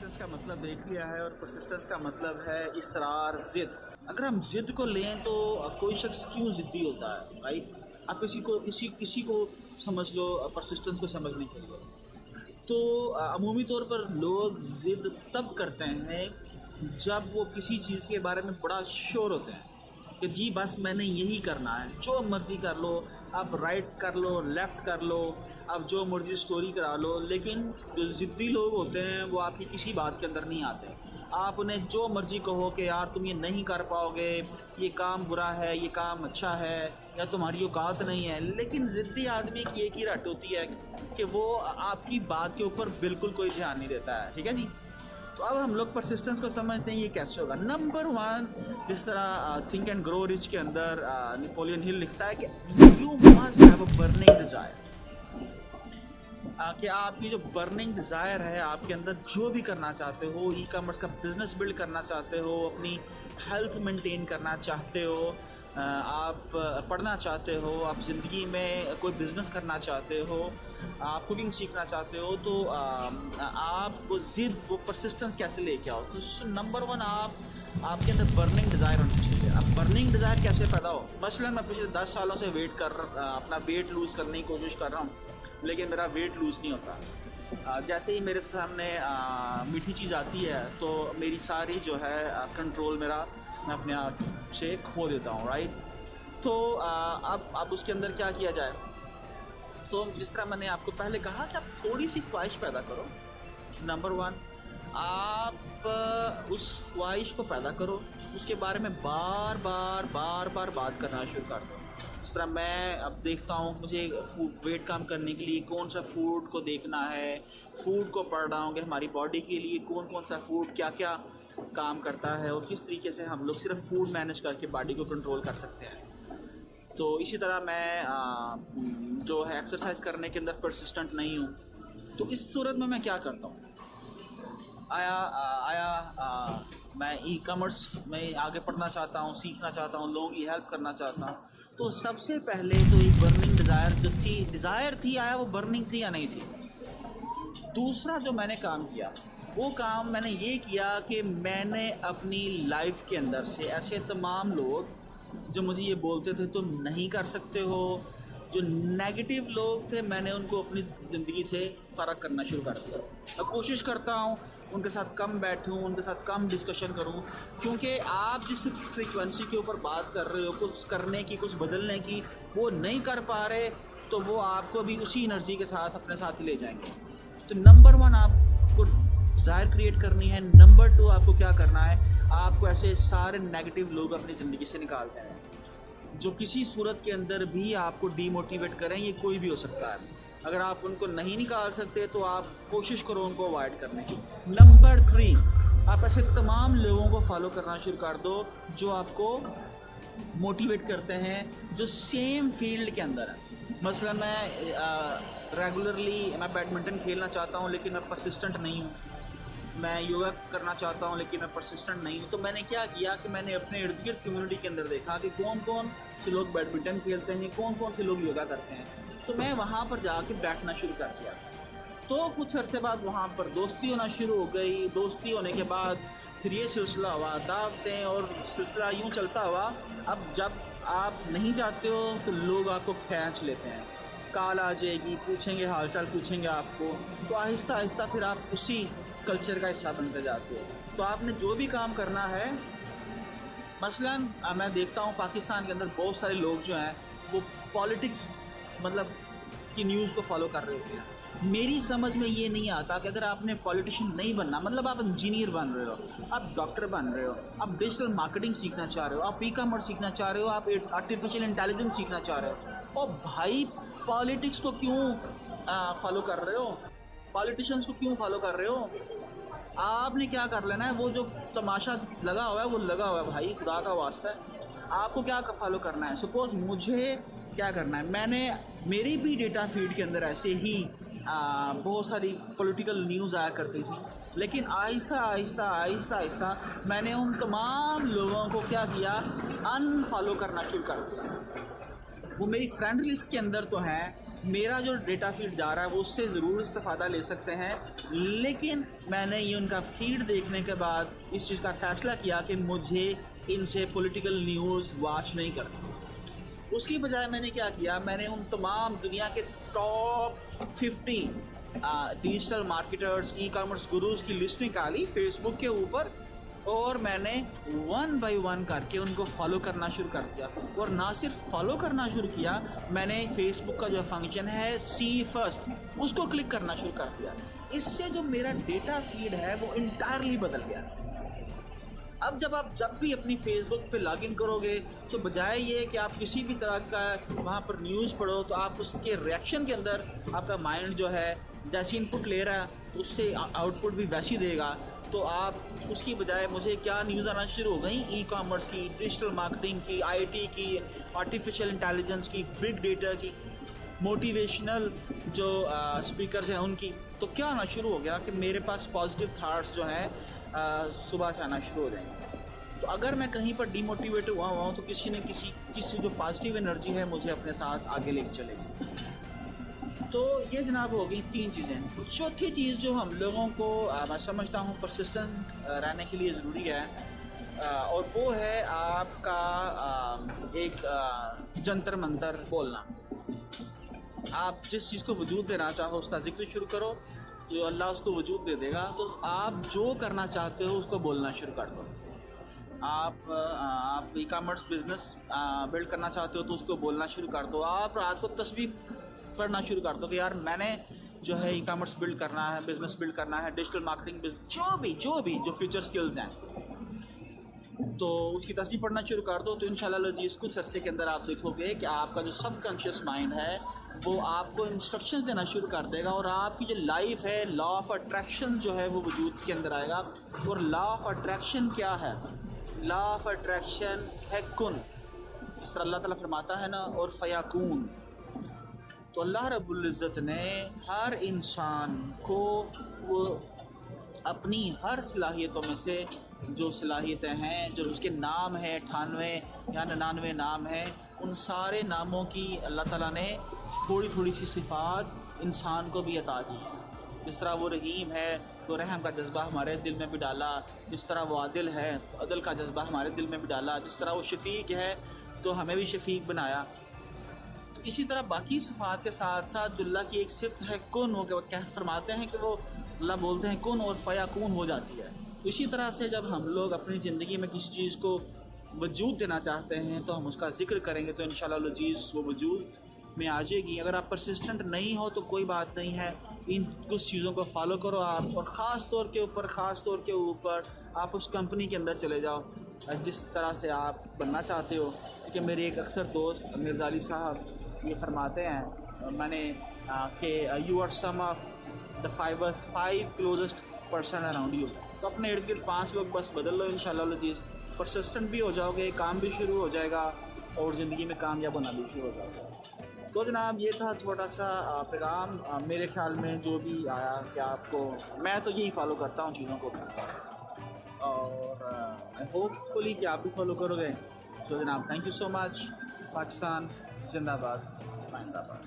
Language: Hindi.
परसिस्टेंस का मतलब देख लिया है, और परसिस्टेंस का मतलब है इसरार, जिद। अगर हम जिद को लें तो कोई शख्स क्यों जिद्दी होता है, राइट? आप किसी को समझ लो परसिस्टेंस को समझने के लिए। तो अमूमी तौर पर लोग जिद तब करते हैं जब वो किसी चीज़ के बारे में बड़ा श्योर होते हैं कि जी बस मैंने यही करना है, जो मर्ज़ी कर लो, आप राइट कर लो, लेफ़्ट कर लो, आप जो मर्ज़ी स्टोरी करा लो। लेकिन जो ज़िद्दी लोग होते हैं वो आपकी किसी बात के अंदर नहीं आते। आप उन्हें जो मर्ज़ी कहो कि यार तुम ये नहीं कर पाओगे, ये काम बुरा है, ये काम अच्छा है, या तुम्हारी औकात नहीं है। लेकिन ज़िद्दी आदमी की एक ही रट होती है कि वो आपकी बात के ऊपर बिल्कुल कोई ध्यान नहीं देता है, ठीक है जी। तो अब हम लोग परसिस्टेंस को समझते हैं ये कैसे होगा। नंबर 1, जिस तरह थिंक एंड ग्रो रिच के अंदर नेपोलियन हिल लिखता है कि you must have a burning desire, कि आपकी जो बर्निंग डिज़ायर है, आपके अंदर जो भी करना चाहते हो, ई कॉमर्स का बिज़नेस बिल्ड करना चाहते हो, अपनी हेल्थ मेंटेन करना चाहते हो, आप पढ़ना चाहते हो, आप ज़िंदगी में कोई बिज़नेस करना चाहते हो, आप कुकिंग सीखना चाहते हो, तो आप वो ज़िद, वो परसिस्टेंस कैसे लेके आओ। तो नंबर 1 आपके अंदर बर्निंग डिज़ायर होनी चाहिए। अब बर्निंग डिज़ायर कैसे पैदा हो? मसलन मैं पिछले 10 सालों से अपना वेट लूज़ करने की कोशिश कर रहा हूँ, लेकिन मेरा वेट लूज़ नहीं होता। जैसे ही मेरे सामने मीठी चीज़ आती है तो मेरी सारी जो है कंट्रोल मेरा मैं अपने आप से खो देता हूँ, राइट? तो अब उसके अंदर क्या किया जाए? तो जिस तरह मैंने आपको पहले कहा कि आप थोड़ी सी ख्वाहिश पैदा करो। नंबर 1, आप उस ख्वाहिश को पैदा करो, उसके बारे में बार बार बात करना शुरू कर दो। जिस तरह मैं अब देखता हूँ मुझे वेट कम करने के लिए कौन सा फूड को देखना है, फूड को पढ़ रहा हूँ कि हमारी बॉडी के लिए कौन सा फूड क्या क्या काम करता है, और किस तरीके से हम लोग सिर्फ फूड मैनेज करके बॉडी को कंट्रोल कर सकते हैं। तो इसी तरह मैं जो है एक्सरसाइज करने के अंदर परसिस्टेंट नहीं हूँ। तो इस सूरत में मैं क्या करता हूँ, मैं ई कॉमर्स में आगे पढ़ना चाहता हूँ, सीखना चाहता हूँ, लोगों की हेल्प करना चाहता हूँ। तो सबसे पहले तो एक बर्निंग डिज़ायर थी, आया वो बर्निंग थी या नहीं थी। दूसरा जो मैंने काम किया, वो काम मैंने ये किया कि मैंने अपनी लाइफ के अंदर से ऐसे तमाम लोग जो मुझे ये बोलते थे तुम नहीं कर सकते हो, जो नेगेटिव लोग थे, मैंने उनको अपनी ज़िंदगी से फ़र्क करना शुरू कर दिया। अब कोशिश करता हूँ उनके साथ कम बैठूँ, उनके साथ कम डिस्कशन करूँ, क्योंकि आप जिस फ्रीक्वेंसी के ऊपर बात कर रहे हो, कुछ करने की, कुछ बदलने की, वो नहीं कर पा रहे, तो वो आपको भी उसी एनर्जी के साथ अपने साथ ही ले जाएंगे। तो नंबर 1 आपको डिज़ायर क्रिएट करनी है। नंबर 2 आपको क्या करना है, आपको ऐसे सारे नेगेटिव लोग अपनी ज़िंदगी से निकालते हैं जो किसी सूरत के अंदर भी आपको डीमोटिवेट करें। ये कोई भी हो सकता है। अगर आप उनको नहीं निकाल सकते तो आप कोशिश करो उनको अवॉइड करने की। नंबर 3, आप ऐसे तमाम लोगों को फॉलो करना शुरू कर दो जो आपको मोटिवेट करते हैं, जो सेम फील्ड के अंदर है। मसलन मैं रेगुलरली मैं बैडमिंटन खेलना चाहता हूँ लेकिन मैं परसिस्टेंट नहीं हूँ। मैं योगा करना चाहता हूँ लेकिन मैं परसिस्टेंट नहीं हूँ। तो मैंने क्या किया कि मैंने अपने इर्द गिर्द कम्युनिटी के अंदर देखा कि कौन से लोग बैडमिंटन खेलते हैं, कौन से लोग योगा करते हैं। तो मैं वहाँ पर जाके बैठना शुरू कर दिया। तो कुछ अरसे बाद वहाँ पर दोस्ती होना शुरू हो गई। दोस्ती होने के बाद फिर ये सिलसिला हुआ, दावतें, और सिलसिला यूँ चलता हुआ। अब जब आप नहीं चाहते हो तो लोग आपको खींच लेते हैं, कॉल आ जाएगी, पूछेंगे हालचाल, पूछेंगे आपको। तो आहिस्ता आहिस्ता फिर आप उसी कल्चर का हिस्सा बनते जाते हो। तो आपने जो भी काम करना है, मसलन मैं देखता हूँ पाकिस्तान के अंदर बहुत सारे लोग जो हैं वो पॉलिटिक्स मतलब की न्यूज़ को फॉलो कर रहे होते हैं। मेरी समझ में ये नहीं आता कि अगर आपने पॉलिटिशियन नहीं बनना, मतलब आप इंजीनियर बन रहे हो, आप डॉक्टर बन रहे हो, आप डिजिटल मार्केटिंग सीखना चाह रहे हो, आप ई कॉमर्स सीखना चाह रहे हो, आप आर्टिफिशियल इंटेलिजेंस सीखना चाह रहे हो, और भाई पॉलिटिक्स को क्यों फॉलो कर रहे हो, पॉलिटिशियंस को क्यों फॉलो कर रहे हो? आपने क्या कर लेना है, वो जो तमाशा लगा हुआ है वो लगा हुआ है भाई, खुदा का वास्ता है। आपको क्या फॉलो करना है? सपोज़ मुझे क्या करना है, मेरी भी डेटा फीड के अंदर ऐसे ही बहुत सारी पॉलिटिकल न्यूज़ आया करती थी, लेकिन आहिस्ता आहिस्ता मैंने उन तमाम लोगों को क्या किया, अनफॉलो करना शुरू कर दिया। वो मेरी फ्रेंड लिस्ट के अंदर तो हैं मेरा जो डेटा फीड जा रहा है वो उससे ज़रूर इस्तेफ़ादा ले सकते हैं, लेकिन मैंने ये उनका फीड देखने के बाद इस चीज़ का फ़ैसला किया कि मुझे इनसे पॉलिटिकल न्यूज़ वॉच नहीं करनी। उसकी बजाय मैंने क्या किया, मैंने उन तमाम दुनिया के top 50 digital marketers, e commerce Gurus की लिस्ट निकाली फेसबुक के ऊपर, और मैंने 1 बाय 1 करके उनको फॉलो करना शुरू कर दिया। और ना सिर्फ फॉलो करना शुरू किया, मैंने फेसबुक का जो फंक्शन है सी फर्स्ट उसको क्लिक करना शुरू कर दिया। इससे जो मेरा डेटा फीड है वो इंटायरली बदल गया। अब जब भी अपनी फेसबुक पे लॉगिन करोगे तो बजाय ये कि आप किसी भी तरह का वहाँ पर न्यूज़ पढ़ो, तो आप उसके रिएक्शन के अंदर आपका माइंड जो है जैसी इनपुट ले रहा है तो उससे आउटपुट भी वैसी देगा। तो आप उसकी बजाय मुझे क्या न्यूज़ आना शुरू हो गई, ई कॉमर्स की, डिजिटल मार्केटिंग की, आईटी की, आर्टिफिशियल इंटेलिजेंस की, बिग डेटा की, मोटिवेशनल जो स्पीकर्स हैं उनकी। तो क्या आना शुरू हो गया कि मेरे पास पॉजिटिव थाट्स जो हैं सुबह से आना शुरू हो जाएंगे। तो अगर मैं कहीं पर डीमोटिवेट हुआ हूँ तो किसी न किसी जो पॉजिटिव एनर्जी है मुझे अपने साथ आगे लेके चलेगी। तो ये जनाब हो गई 3 चीज़ें। चौथी चीज़ जो हम लोगों को मैं समझता हूँ परसिस्टेंट रहने के लिए ज़रूरी है, और वो है आपका एक जंतर मंतर बोलना। आप जिस चीज़ को वजूद देना चाहो उसका जिक्र शुरू करो, तो अल्लाह उसको वजूद दे देगा। तो आप जो करना चाहते हो उसको बोलना शुरू कर दो। आप ई कॉमर्स बिज़नेस बिल्ड करना चाहते हो तो उसको बोलना शुरू कर दो। आप रात को तस्वीर पढ़ना शुरू कर दो कि यार मैंने जो है ई कॉमर्स बिल्ड करना है, बिज़नेस बिल्ड करना है, डिजिटल मार्केटिंग, जो भी फ्यूचर स्किल्स हैं, तो उसकी तस्वीर पढ़ना शुरू कर दो। तो इंशाल्लाह अज़ीज़ कुछ अरसे के अंदर आप देखोगे कि आपका जो सबकॉन्शियस माइंड है वो आपको इंस्ट्रक्शंस देना शुरू कर देगा, और आपकी जो लाइफ है, लॉ ऑफ अट्रैक्शन जो है वो वजूद के अंदर आएगा। और लॉ ऑफ अट्रैक्शन क्या है? लॉ ऑफ अट्रैक्शन है कुन, जिस तरह अल्लाह ताला फरमाता है ना, और फयाकून। तो अल्लाह रब्बुल इज़्ज़त ने हर इंसान को वो अपनी हर सलाहियतों में से जो सलाहियतें हैं, जो उसके नाम है 98 या 99 नाम हैं, उन सारे नामों की अल्लाह ताला ने थोड़ी थोड़ी सी सिफ़ात इंसान को भी अता दी है। जिस तरह वो रहीम है तो रहम का जज्बा हमारे दिल में भी डाला, जिस तरह वो आदिल है तो अदल का जज्बा हमारे दिल में भी डाला, जिस तरह वो शफ़ीक है तो हमें भी शफ़ीक बनाया। तो इसी तरह बाकी सिफ़ात के साथ साथ जो अल्लाह की एक सिफ़त है कुन, हो क्या फरमाते हैं कि वो अल्लाह बोलते हैं कुन और फ़याकून हो जाती है। तो इसी तरह से जब हम लोग अपनी ज़िंदगी में किसी चीज़ को वजूद देना चाहते हैं तो हम उसका ज़िक्र करेंगे तो इंशाअल्लाह अज़ीज़ वो वजूद में आ जाएगी। अगर आप परसिस्टेंट नहीं हो तो कोई बात नहीं है, इन कुछ चीज़ों को फॉलो करो आप, और ख़ास तौर के ऊपर आप उस कंपनी के अंदर चले जाओ जिस तरह से आप बनना चाहते हो। क्योंकि मेरे एक अक्सर दोस्त मिर्ज़ा अली साहब ये फरमाते हैं मैंने कि you are some of the 5 closest person around you. तो अपने इर्द गिर्द 5 लोग बस बदल लो, इंशाअल्लाह अज़ीज़ परसिस्टेंट भी हो जाओगे, काम भी शुरू हो जाएगा और ज़िंदगी में कामयाब होना भी शुरू हो जाएगा। तो जनाब ये था छोटा सा पैगाम। मेरे ख्याल में जो भी आया कि आपको, मैं तो यही फॉलो करता हूँ चीज़ों को, और आई होपफुली कि आप भी फॉलो करोगे। तो जनाब thank you so much. Pakistan जिंदाबाद, जिंदाबाद।